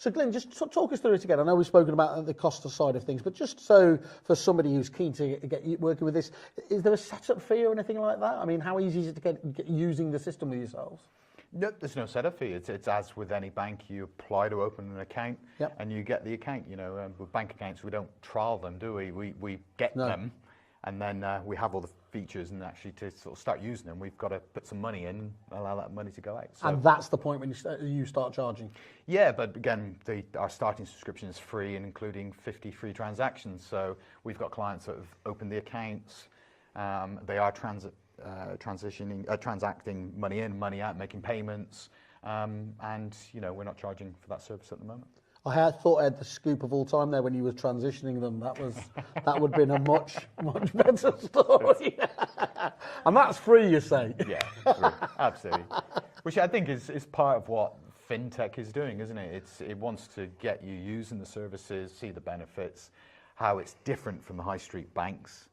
So Glyn, just talk us through it again. I know we've spoken about the cost side of things, but just so for somebody who's keen to get working with this, is there a setup fee or anything like that? I mean, how easy is it to get using the system with yourselves? No, there's no setup fee. It's as with any bank. You apply to open an account, and you get the account. You know, with bank accounts, we don't trial them, do we? We get them, and then we have all the features, and actually to sort of start using them, we've got to put some money in, allow that money to go out. So, and that's the point when you start charging? Yeah, but again, our starting subscription is free, and including 50 free transactions. So we've got clients that have opened the accounts. They are transacting money in, money out, making payments, and you know, we're not charging for that service at the moment. I thought I had the scoop of all time there when you were transitioning them. That would have been a much better story. And that's free, you say? Yeah, free. Absolutely. Which I think is part of what fintech is doing, isn't it? It wants to get you using the services, see the benefits, how it's different from the high street banks.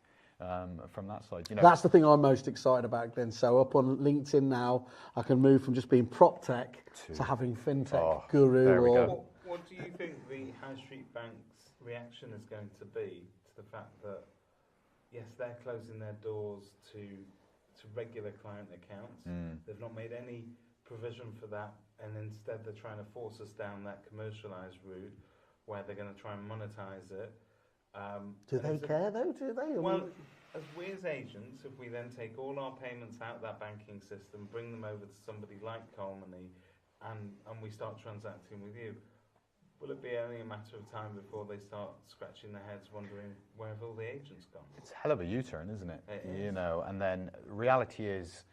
From that side, you know. That's the thing I'm most excited about, Glyn. So up on LinkedIn now, I can move from just being prop tech to having fintech guru. There we go. What do you think the high street bank's reaction is going to be to the fact that, yes, they're closing their doors to regular client accounts. They've not made any provision for that, and instead they're trying to force us down that commercialised route where they're going to try and monetize it. Do they care though? Do they? Well, as we as agents, if we then take all our payments out of that banking system, bring them over to somebody like Calmony, and we start transacting with you, will it be only a matter of time before they start scratching their heads wondering where have all the agents gone? It's a hell of a U-turn, isn't it? It you is. know, and then reality is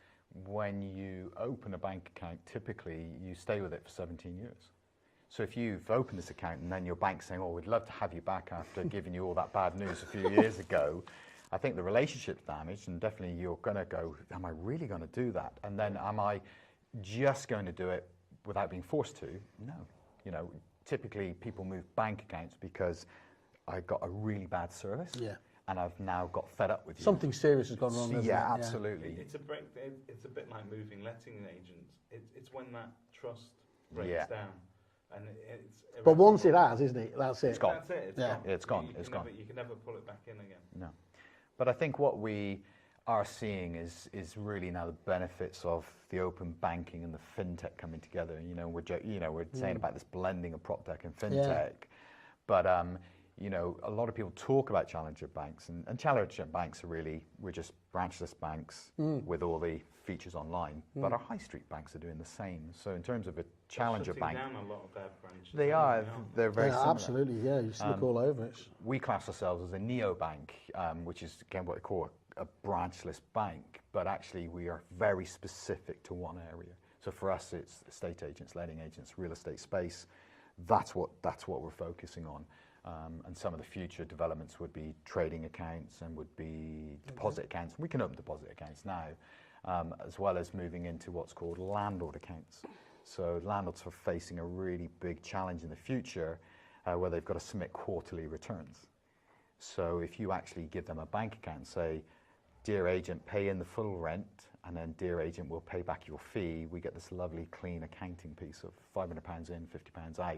when you open a bank account, typically you stay with it for 17 years. So if you've opened this account and then your bank's saying, oh, we'd love to have you back after giving you all that bad news a few years ago, I think the relationship's damaged, and definitely you're going to go, am I really going to do that? And then am I just going to do it without being forced to? No. You know, typically people move bank accounts because I got a really bad service. Yeah. And I've now got fed up with you. Something serious has gone wrong, hasn't it? Yeah, absolutely. It's a bit like moving letting agents. It's when that trust breaks down. And but once it has, isn't it? That's it. It's gone. That's it. It's gone. It's gone. You can never pull it back in again. No. But I think what we are seeing is really now the benefits of the open banking and the fintech coming together. You know, we're saying about this blending of prop tech and fintech, but you know, a lot of people talk about challenger banks, and challenger banks are really, we're just branchless banks with all the features online, but our high street banks are doing the same. So in terms of a challenger bank, down a lot of their branches. they are. They're very similar. Absolutely, yeah. You look all over it. We class ourselves as a neobank, which is again what they call a branchless bank, but actually we are very specific to one area. So for us, it's estate agents, letting agents, real estate space. That's what we're focusing on. And some of the future developments would be trading accounts and would be deposit accounts. We can open deposit accounts now, as well as moving into what's called landlord accounts. So landlords are facing a really big challenge in the future where they've got to submit quarterly returns. So if you actually give them a bank account, say, dear agent, pay in the full rent, and then dear agent will pay back your fee, we get this lovely clean accounting piece of £500 in, £50 out.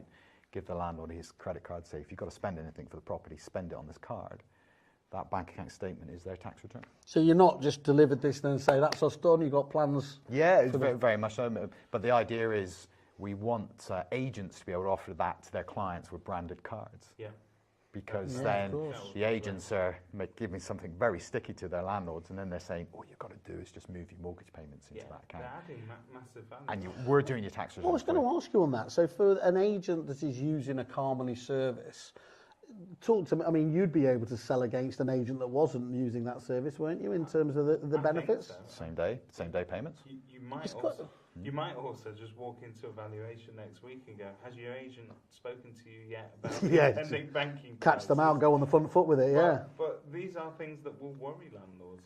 Give the landlord his credit card, say, if you've got to spend anything for the property, spend it on this card. That bank account statement is their tax return. So you're not just delivered this and say, that's us done, you've got plans? Yeah, it's very much so. But the idea is we want agents to be able to offer that to their clients with branded cards. Yeah. Because then the agents are giving something very sticky to their landlords, and then they're saying, all you've got to do is just move your mortgage payments into that account. They're adding massive value. And we're doing your tax return. Well, I was going to ask you on that. So for an agent that is using a Calmony service, talk to me. I mean, you'd be able to sell against an agent that wasn't using that service, weren't you, in terms of the benefits? So. Same day payments. You might also just walk into a valuation next week and go, has your agent spoken to you yet about the pending banking Catch them out, go on the front foot with it, But these are things that will worry landlords.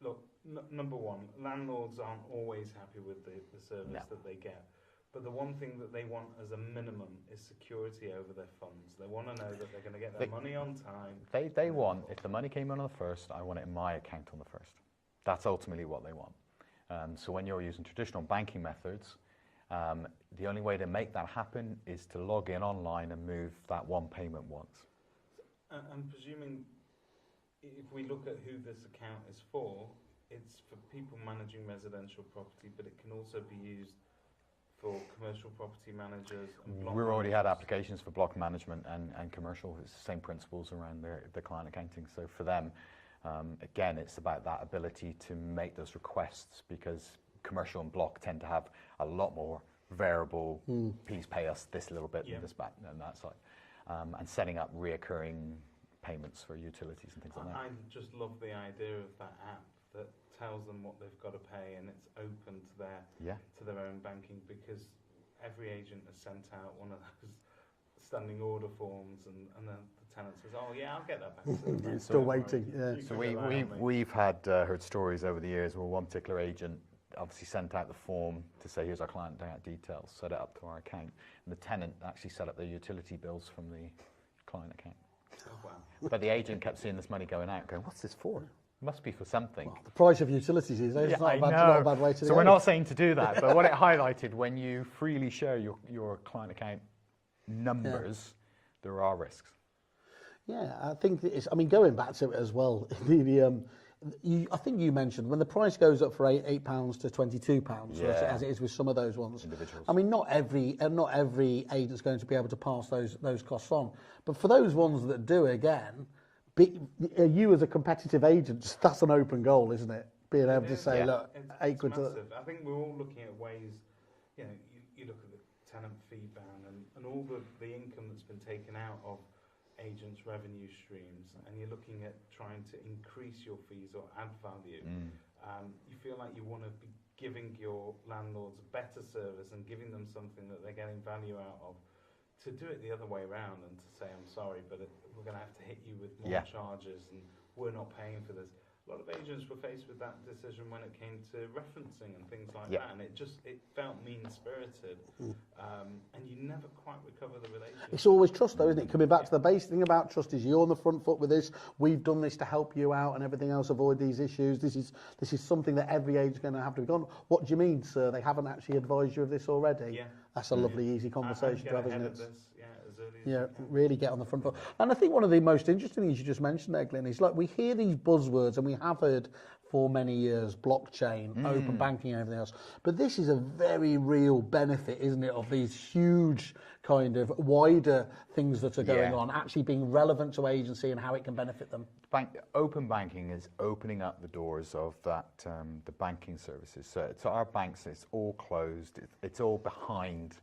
Look, number one, landlords aren't always happy with the service that they get. But the one thing that they want as a minimum is security over their funds. They want to know that they're going to get their money on time. They want, if the money came in on the first, I want it in my account on the first. That's ultimately what they want. So when you're using traditional banking methods, The only way to make that happen is to log in online and move that one payment once. I'm presuming if we look at who this account is for, it's for people managing residential property, but it can also be used for commercial property managers and block We've already managers. had applications for block management and commercial. It's the same principles around the client accounting. So for them, again, it's about that ability to make those requests, because commercial and block tend to have a lot more variable, please pay us this little bit and this back and that side. And setting up reoccurring payments for utilities and things like that. I just love the idea of that app that tells them what they've got to pay, and it's open to their own banking, because every agent has sent out one of those standing order forms, and the tenant says, "Oh yeah, I'll get that back." So Still waiting. Yeah. So we've had heard stories over the years where one particular agent obviously sent out the form to say, here's our client account details, set it up to our account, and the tenant actually set up their utility bills from the client account. Oh, wow. But the agent kept seeing this money going out, going, what's this for? It must be for something. Well, the price of utilities is it's not a bad way to So we're not saying to do that, but what it highlighted, when you freely share your client account numbers, there are risks. Yeah, I think it's, I mean, going back to it as well, I think you mentioned when the price goes up for £8 to £22, as it is with some of those ones. Individuals. I mean, not every agent's going to be able to pass those costs on, but for those ones that do, again, you as a competitive agent, that's an open goal, isn't it? Being able to say, look, it's massive. I think we're all looking at ways. You know, you look at the tenant fee ban and all the income that's been taken out of agents' revenue streams, and you're looking at trying to increase your fees or add value. You feel like you want to be giving your landlords better service and giving them something that they're getting value out of. To do it the other way around and to say, I'm sorry, but we're going to have to hit you with more charges and we're not paying for this. A lot of agents were faced with that decision when it came to referencing and things like that, and it felt mean-spirited, and you never quite recover the relationship. It's always trust, though, isn't it? Coming back to the basic thing about trust is you're on the front foot with this. We've done this to help you out and everything else, avoid these issues. This is something that every agent's going to have to be gone. What do you mean, sir? They haven't actually advised you of this already? Yeah. That's a lovely, easy conversation to have, isn't it? Yeah, really get on the front foot. And I think one of the most interesting things you just mentioned there, Glyn, is like we hear these buzzwords, and we have heard for many years blockchain, open banking and everything else. But this is a very real benefit, isn't it, of these huge kind of wider things that are going on, actually being relevant to agency and how it can benefit them. Open banking is opening up the doors of that the banking services. So our banks, it's all closed. It's all behind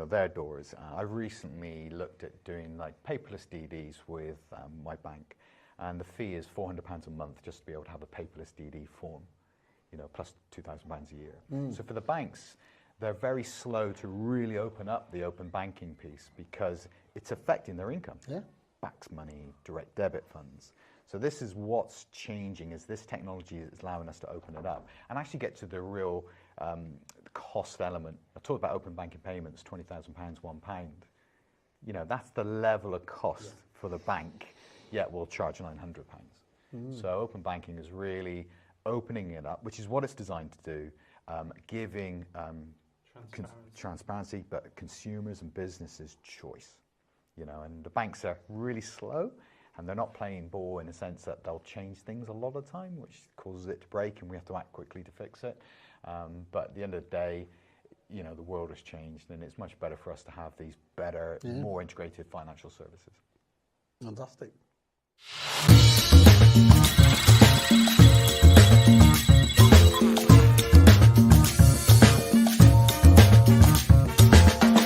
their doors. I've recently looked at doing like paperless DDs with my bank, and the fee is £400 a month just to be able to have a paperless DD form, plus £2,000 a year. So for the banks, they're very slow to really open up the open banking piece because it's affecting their income. Backs money, direct debit funds. So this is what's changing, is this technology is allowing us to open it up and actually get to the real cost element. I talked about open banking payments, £20,000, £1. That's the level of cost for the bank, yet we'll charge £900. So open banking is really opening it up, which is what it's designed to do, giving transparency, but consumers and businesses choice. And the banks are really slow, and they're not playing ball in the sense that they'll change things a lot of the time, which causes it to break, and we have to act quickly to fix it. But at the end of the day, the world has changed, and it's much better for us to have these better, more integrated financial services. Fantastic.